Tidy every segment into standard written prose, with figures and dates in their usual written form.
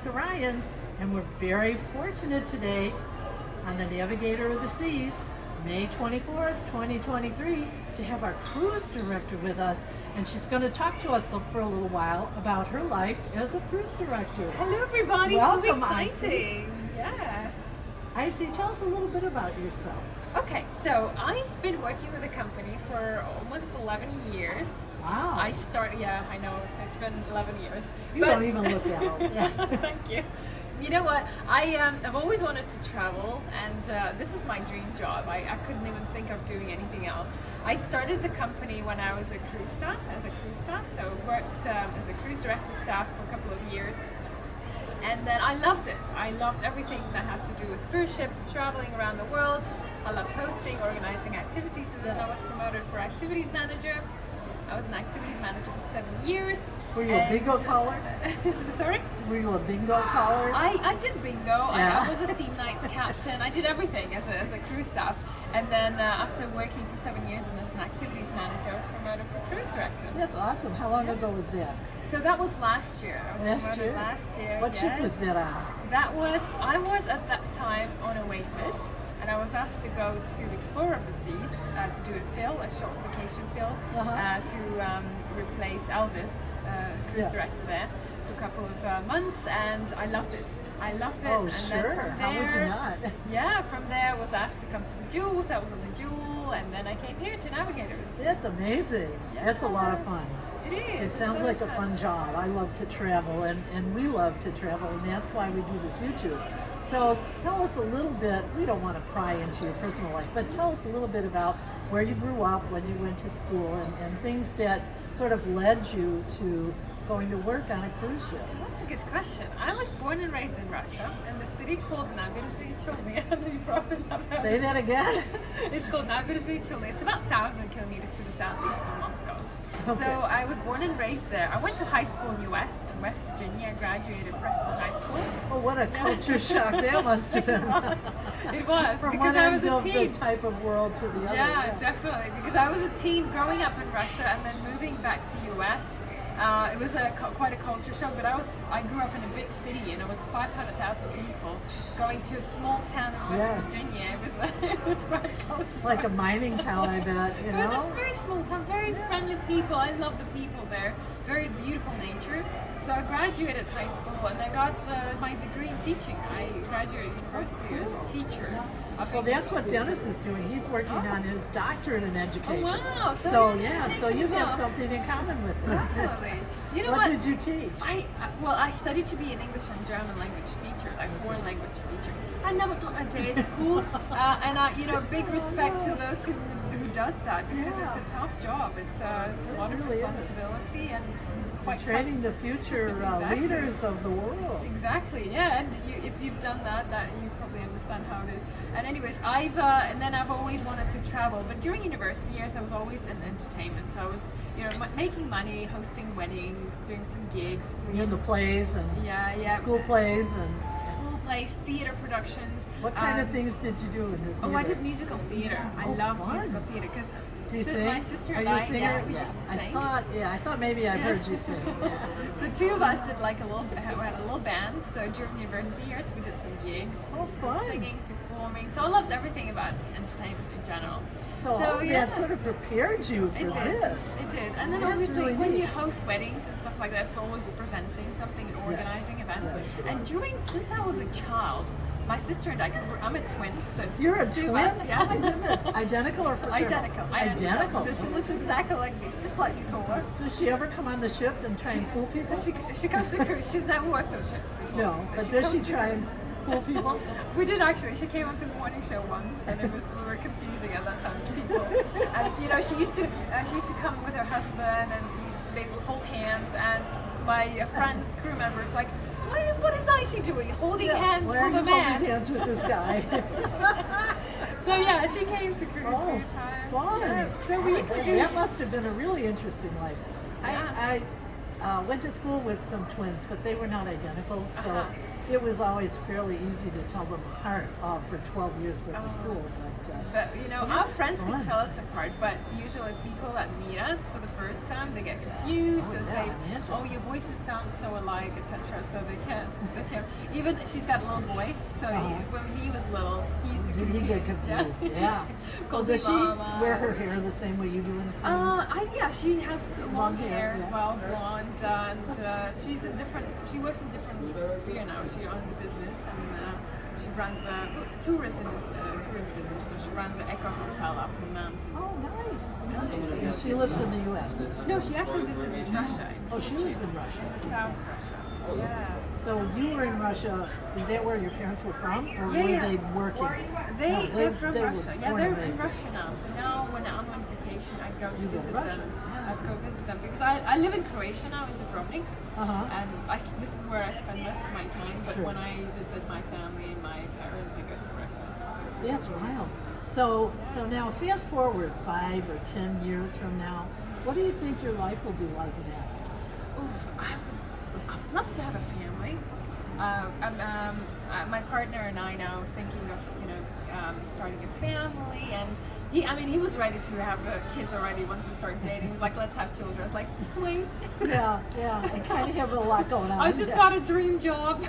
with the Ryans, and we're very fortunate today on the Navigator of the Seas, May 24th, 2023, to have our cruise director with us, and she's going to talk to us for a little while about her life as a cruise director. Hello everybody, Welcome, so exciting. Aysy. Yeah. Aysy, tell us a little bit about yourself. Okay, so I've been working with the company for almost 11 years. Wow. I know, it's been 11 years. You don't even look that old. Yeah. Thank you. You know what, I've always wanted to travel, and this is my dream job. I couldn't even think of doing anything else. I started the company when I was a cruise staff, so worked as a cruise director staff for a couple of years. And then I loved it. I loved everything that has to do with cruise ships, traveling around the world. I loved hosting, organizing activities, and then I was promoted for activities manager. I was an activities manager for 7 years. Were you a bingo caller? Sorry? Were you a bingo caller? I did bingo. Yeah. I was a theme nights captain. I did everything as a cruise staff. And then after working for 7 years and as an activities manager, I was promoted for cruise director. That's awesome. How long ago was that? So that was last year. I was promoted last year. What ship was that on? I was at that time on Oasis, and I was asked to go to Explorer of the Seas to do a short vacation film, to replace Elvis, cruise director there, for a couple of months, and I loved it. Oh, and sure. then from there, how would you not? Yeah, from there I was asked to come to the Jewels. I was on the Jewel, and then I came here to Navigator. That's amazing. Yeah. That's a lot of fun. It is. It sounds like a fun job. I love to travel, and we love to travel, and that's why we do this YouTube. So tell us a little bit, we don't want to pry into your personal life, but tell us a little bit about where you grew up, when you went to school, and things that sort of led you to going to work on a cruise ship. That's a good question. I was born and raised in Russia, in the city called Navigator. You probably never heard Say that again? It's called Navigator. It's about 1,000 kilometers to the southeast of Moscow. Okay. So I was born and raised there. I went to high school in US, in West Virginia. I graduated Preston High School. Oh, what a culture shock that must have been. It was. From because one I end was a of teen. the type of world to the other. Yeah, definitely. Because I was a teen growing up in Russia and then moving back to US. It was quite a culture shock, but I grew up in a big city, and it was 500,000 people going to a small town in West Virginia. It was quite a culture shock. Like a mining town, I bet. You know? It was a very small town, very friendly people. I love the people there. Very beautiful nature. So I graduated high school, and I got my degree in teaching. I graduated university as a teacher. Well, that's what Dennis is doing. He's working on his doctorate in education. Oh, wow. So you have something in common with him. Definitely. You know what did you teach? I studied to be an English and German language teacher, like foreign language teacher. I never taught a day at school, and big respect to those who does that, because it's a tough job. It's a lot of responsibility and quite training tough. the future leaders of the world. Exactly. Yeah, and if you've done that you probably understand how it is. And anyways, I've always wanted to travel, but during university years I was always in entertainment. So I was, making money, hosting weddings, doing some gigs. In the plays and school plays theater productions. What kind of things did you do in the theater? Oh, I did musical theater. I loved fun. Musical theater because do you sing? My sister and Are you I, a singer? we used to sing. I thought maybe I've heard you sing. Yeah. So two of us did we had a little band. So during university years we did some gigs. Oh, fun. Singing, performing. So I loved everything about entertainment in general. So that sort of prepared you for this. It did. And then That's obviously really when neat. you host weddings and stuff like that, it's always presenting something and organizing events. And since I was a child, my sister and I, because I'm a twin, so it's You're a two twin? of us, yeah. Oh my goodness. Identical or fraternal? Identical. So she looks exactly like me. She's slightly taller. Does she ever come on the ship and try and fool people? She comes to cruise. She's never worked on ships before. No, but does she try and fool people? We did actually. She came onto the morning show once, and we were confusing at that time to people. And she used to come with her husband, and they would hold hands. And my friends, crew members, like, what is Aysy doing? Holding hands with a man. Holding hands with this guy. So she came to cruise a few times. Fun. Yeah. So we used to do. That must have been a really interesting life. Yeah. I went to school with some twins, but they were not identical. So it was always fairly easy to tell them apart for 12 years with the school. But you know, yeah, our it's friends fun. can tell us apart, but usually people that meet us for the first time, they get confused. Oh, They yeah, say, I imagine. "Oh, your voices sound so alike," etc. So they can't. Even she's got a little boy, so when he was little, he used to. Did he get confused? Yeah. Well, does she wear her hair the same way you do in Yeah, she has long hair yeah. as well, blonde, and she's in different. She works in different sphere now. She owns a business and she runs a tourist business. So she runs an eco hotel up in the mountains. Oh, nice. And she lives in the U.S. No, she actually lives in Russia. Oh, she lives in Russia. In the South Russia. Yeah. So you were in Russia. Is that where your parents were from, or were Yeah. they working? They're from they were Russia. Yeah, born they're and in raised there. Russia now. So now when I'm on vacation, I go to You go visit to Russia? them. Yeah. I go visit them because I live in Croatia now, in Dubrovnik, Uh-huh. and this is where I spend most of my time. But Sure. when I visit my family, my parents, I go to Russia. That's wild. So now fast forward 5 or 10 years from now, what do you think your life will be like now? Oof, I'd love to have a family. My partner and I now are thinking of starting a family, and he was ready to have kids already once we started dating. He was like, let's have children. I was like, just wait. Yeah, I kind of have a lot going on. I just got a dream job.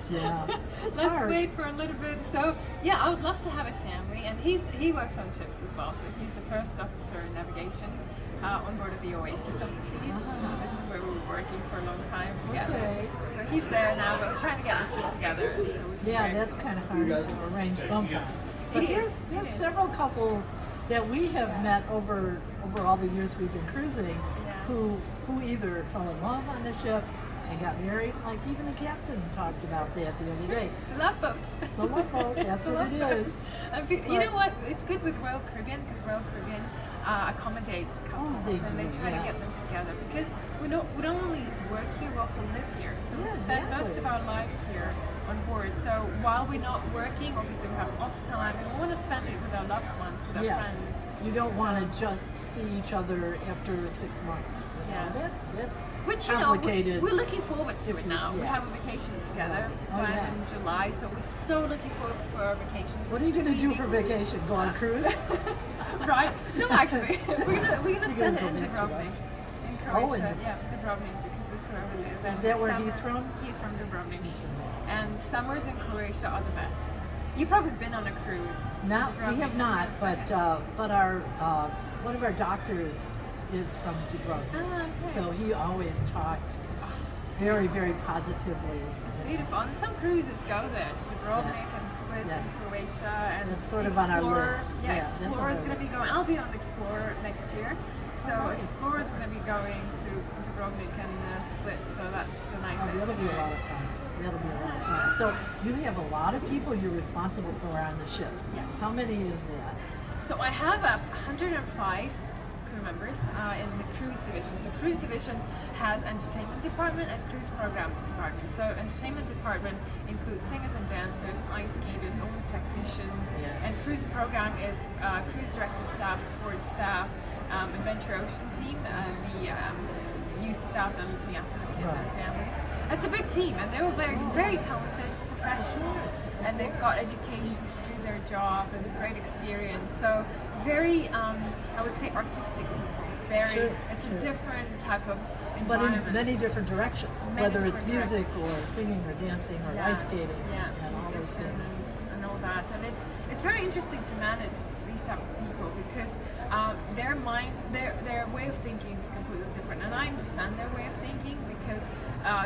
Yeah, it's Let's hard. wait for a little bit. So yeah, I would love to have a family, and he works on ships as well. So he's the first officer in navigation on board of the Oasis of the Seas. This is where we were working for a long time together. Okay. So he's there now, but we're trying to get the ship together. So we can Yeah, bring that's it. kind of hard to arrange sometimes. But It is, there's it is. several couples that we have met over all the years we've been cruising who either fell in love on the ship and got married. Like even the captain talked about that the other day. It's a love boat. The love boat, that's It's a what love it boat. is. You know what? It's good with Royal Caribbean because Royal Caribbean accommodates couples they and they do, try yeah. to get them together because we don't only work here, we also live here. So we Yeah, spend most exactly. of our lives here on board. So while we're not working, obviously we have off time and we want to spend it with our loved ones, with our Yeah. friends. You don't want to just see each other after 6 months. You know, Yeah. that's Which, complicated. we're looking forward to it now. We Yeah. have a vacation together Oh, planned yeah. in July, so we're so looking forward for our vacation. What are you going to do for vacation? Go on a cruise? Right? No, actually, we're gonna spend it go in back to Dubrovnik, Russia. in Oh, Croatia. in Yeah, Dubrovnik, because this is where we live. Is And that where summer- he's from? He's from Dubrovnik. He's from there. And summers in Croatia are the best. You've probably been on a cruise. to Not, we Dubrovnik. have not, but our one of our doctors is from Dubrovnik, Ah, okay. so he always talked very, very positively. It's beautiful. And some cruises go there to Dubrovnik Yes. and Split Yes. and Croatia. And That's sort of on our Explorer. list. Yeah, Yeah, that's on Explorer is our going to be list. going. I'll be on Explorer next year. So nice. Explorer is going to be going to Dubrovnik and Split. So that's a nice Oh, that'll be a lot of fun. That'll be a lot of fun. So you have a lot of people you're responsible for on the ship. Yes. How many is that? So I have 105 crew members in the cruise division. So cruise division has entertainment department and cruise program department. So entertainment department includes singers and dancers, ice skaters, all the technicians, Yeah. and cruise program is cruise director staff, sports staff, adventure ocean team, the youth staff that are looking after the kids and Right. families. It's a big team, and they're all very talented professionals, and they've got education to do their job and great experience. So very, I would say, artistic people. Very, Sure, it's sure. a different type of But environment. in many different directions, Many whether it's different music or singing or dancing or ice skating and all those musicians things. and all that, and it's very interesting to manage these type of people because their mind, their way of thinking is completely different, and I understand their way of thinking because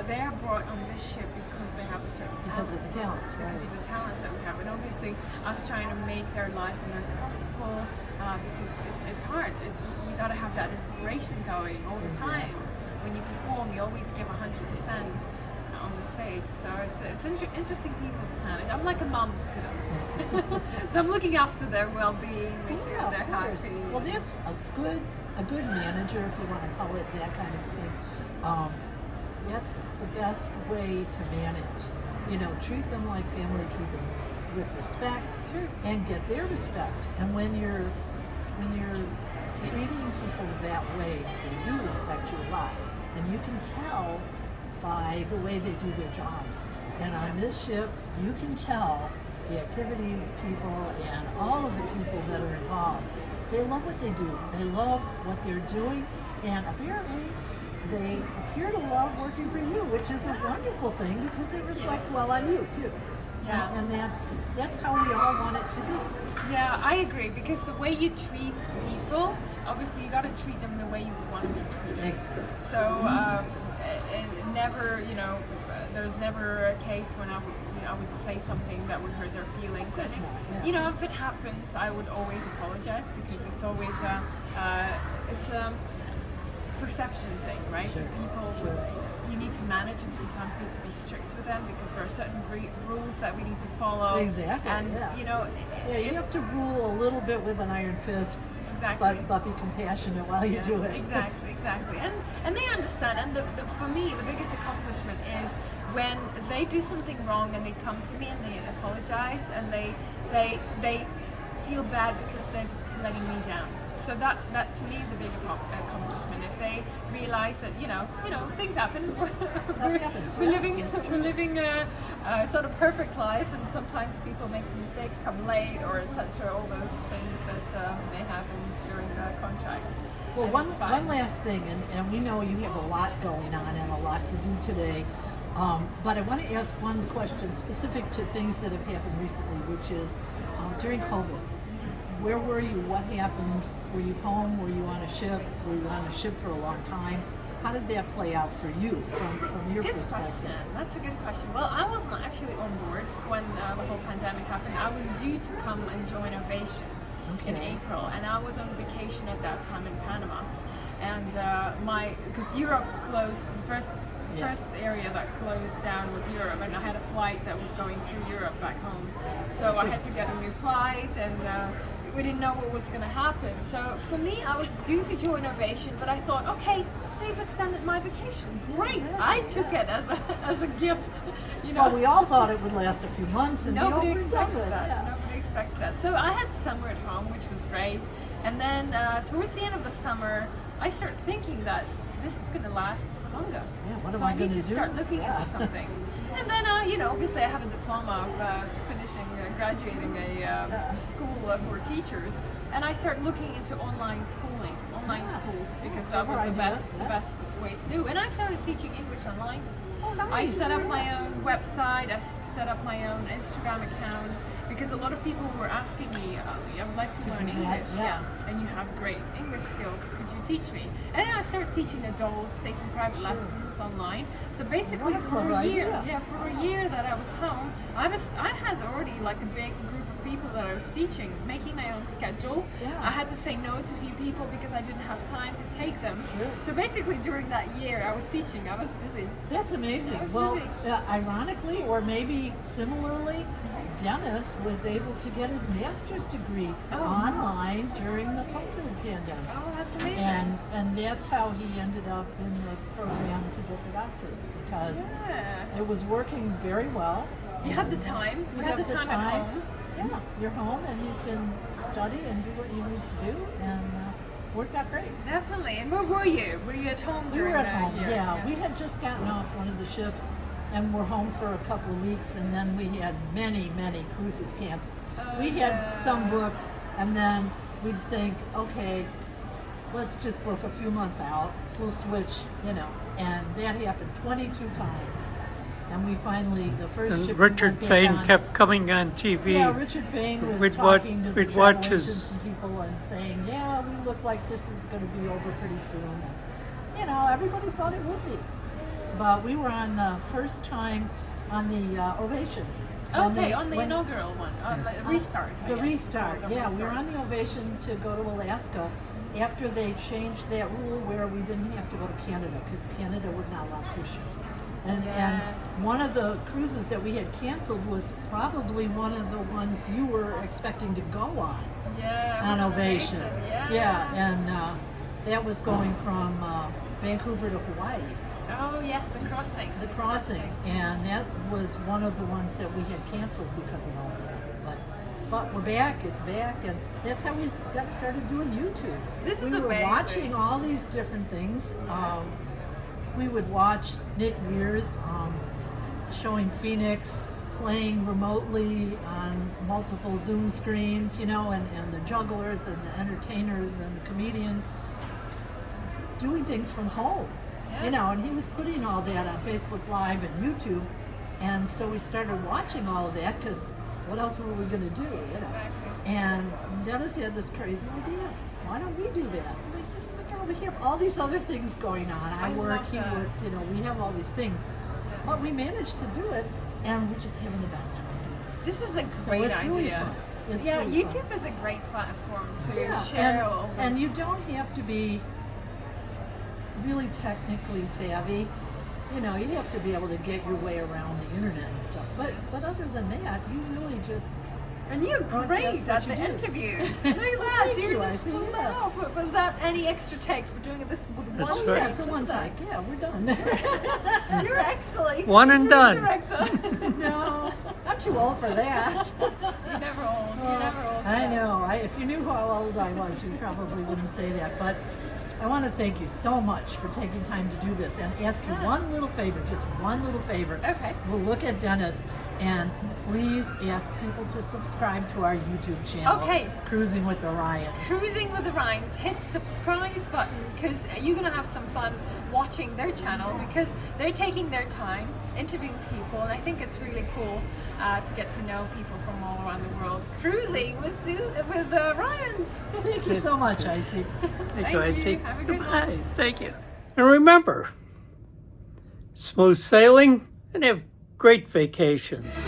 they are brought on this ship because they have a certain talent. Because of the talents, Because right. of the talents that we have, and obviously us trying to make their life the most comfortable because it's hard. You got to have that inspiration going all the time. When you perform, you always give 100% on the stage. So it's interesting people to manage. I'm like a mom to them, so I'm looking after their well-being, make sure Yeah, they're of course. happy. Well, that's a good manager, if you want to call it that kind of thing. That's the best way to manage. You know, treat them like family, treat them with respect, Sure. and get their respect. And when you're treating people that way, they do respect you a lot, and you can tell by the way they do their jobs. And on this ship, you can tell the activities people and all of the people that are involved, they love what they do. They love what they're doing, and apparently they appear to love working for you, which is a wonderful thing because it reflects well on you too. Yeah. And that's how we all want it to be. Yeah, I agree, because the way you treat people, obviously you got to treat them the way you want to be treated. Exactly. So and never, there's never a case when I would say something that would hurt their feelings. And if, not, yeah. if it happens, I would always apologize, because it's always it's a perception thing, right? Sure, So people, sure. you need to manage and sometimes need to be strict with them, because there are certain rules that we need to follow. Exactly, And yeah. Yeah, you have to rule a little bit with an iron fist, exactly. but be compassionate while you do it. Exactly. And they understand. And for me, the biggest accomplishment is when they do something wrong and they come to me and they apologize and they feel bad because they're letting me down. So that to me is a big accomplishment. If they realize that things happen. We're living a sort of perfect life, and sometimes people make mistakes, come late, or etc. All those things that may happen during the contract. Well, And one it's fine. last thing, and we know you have a lot going on and a lot to do today, but I want to ask one question specific to things that have happened recently, which is during COVID. Where were you? What happened? Were you home? Were you on a ship? Were you on a ship for a long time? How did that play out for you from your Good perspective? question. That's a good question. Well, I wasn't actually on board when the whole pandemic happened. I was due to come and join Ovation in Okay. April, and I was on vacation at that time in Panama. And because Europe closed, the first area that closed down was Europe, and I had a flight that was going through Europe back home. So I had to get a new flight, and we didn't know what was going to happen. So for me, I was due to join Ovation, but I thought, okay, they've extended my vacation. Great. Exactly, I took it as a gift. Well, we all thought it would last a few months, and Nobody we overdone expected it. that. Yeah. Nobody expected that. So I had summer at home, which was great. And then towards the end of the summer, I started thinking that this is going to last for longer. Yeah, what so am I need gonna to do? start looking Yeah. into something. And then, obviously I have a diploma of graduating a school for teachers. And I started looking into online schools, because that was Clever the idea, best way to do. And I started teaching English online. Oh, nice. I set up my own website, I set up my own Instagram account, because a lot of people were asking me, I would like to learn do that, English, yeah. and you have great English skills, could you teach me? And then I started teaching adults, taking private lessons online. So basically What a for clever a year, idea. for a year that I was home, I had already like a big group of people that I was teaching, making my own schedule. Yeah. I had to say no to a few people because I didn't have time to take them. Sure. So basically during that year I was teaching, I was busy. That's amazing. I was Well, busy. ironically, or maybe similarly, Dennis was able to get his master's degree online during the COVID pandemic. Oh, that's amazing. And that's how he ended up in the program to get the doctorate, because Yeah. it was working very well. You had the time. You had the time at home. Yeah, you're home and you can study and do what you need to do, and worked out great. Definitely. And where were you? Were you at home We during were at that home, year? yeah. We had just gotten off one of the ships and were home for a couple of weeks, and then we had many cruises canceled. We had some booked, and then we'd think, okay, let's just book a few months out. We'll switch, and that happened 22 times. And we finally, the first And ship we Richard went back Fain on- kept coming on TV. Yeah, Richard Fain was We'd talking to the we'd travel watch agents his- and people and saying, yeah, we look like this is going to be over pretty soon. And, everybody thought it would be. But we were on the first time on the Ovation. Okay, on the inaugural one. The restart. I The guess. restart, The yeah. We were restart. on the Ovation to go to Alaska after they changed that rule where we didn't have to go to Canada, because Canada would not allow cruise ships. And one of the cruises that we had canceled was probably one of the ones you were expecting to go on. Yeah. On with Ovation. Yeah. And that was going from Vancouver to Hawaii, Oh yes, the crossing. the crossing, and that was one of the ones that we had canceled because of all that. But we're back, it's back, and that's how we got started doing YouTube. This is we were amazing. watching all these different things. We would watch Nick Weir's showing Phoenix playing remotely on multiple Zoom screens, and the jugglers and the entertainers and the comedians doing things from home, and he was putting all that on Facebook Live and YouTube. And so we started watching all of that because what else were we going to do, Exactly. And Dennis had this crazy idea. Why don't we do that? And I said, oh my God, we have all these other things going on. I work, love he that. works, we have all these things. But we managed to do it, and we're just having the best time doing it. This is a So great it's really idea. fun. It's Yeah, really YouTube fun. is a great platform to Yeah, share all this. and you don't have to be really technically savvy. You have to be able to get your way around the internet and stuff. But other than that, you really just And you're great broadcast at what the you do. interviews. Look at that. Thank You're you, just Aysy, pulling yeah. it off. Was that any extra takes? We're doing this with one That's take. right. Yeah, it's a one take. Yeah, we're done. You're excellent. One and Cruise done. Director. No, not too old for that. You're never old. You're never old. for I that. know. If you knew how old I was, you probably wouldn't say that. But I want to thank you so much for taking time to do this and ask you one little favor, just one little favor. Okay. We'll look at Dennis and please ask people to subscribe to our YouTube channel. Okay. Cruising with Orion. Cruising with the Ryans, hit subscribe button because you're gonna have some fun watching their channel because they're taking their time interviewing people, and I think it's really cool to get to know people from all around the world. Cruising with the Ryans. Thank you so much, Aysy. Thank you, Aysy. Have a good one. Goodbye. Thank you. And remember, smooth sailing and have great vacations.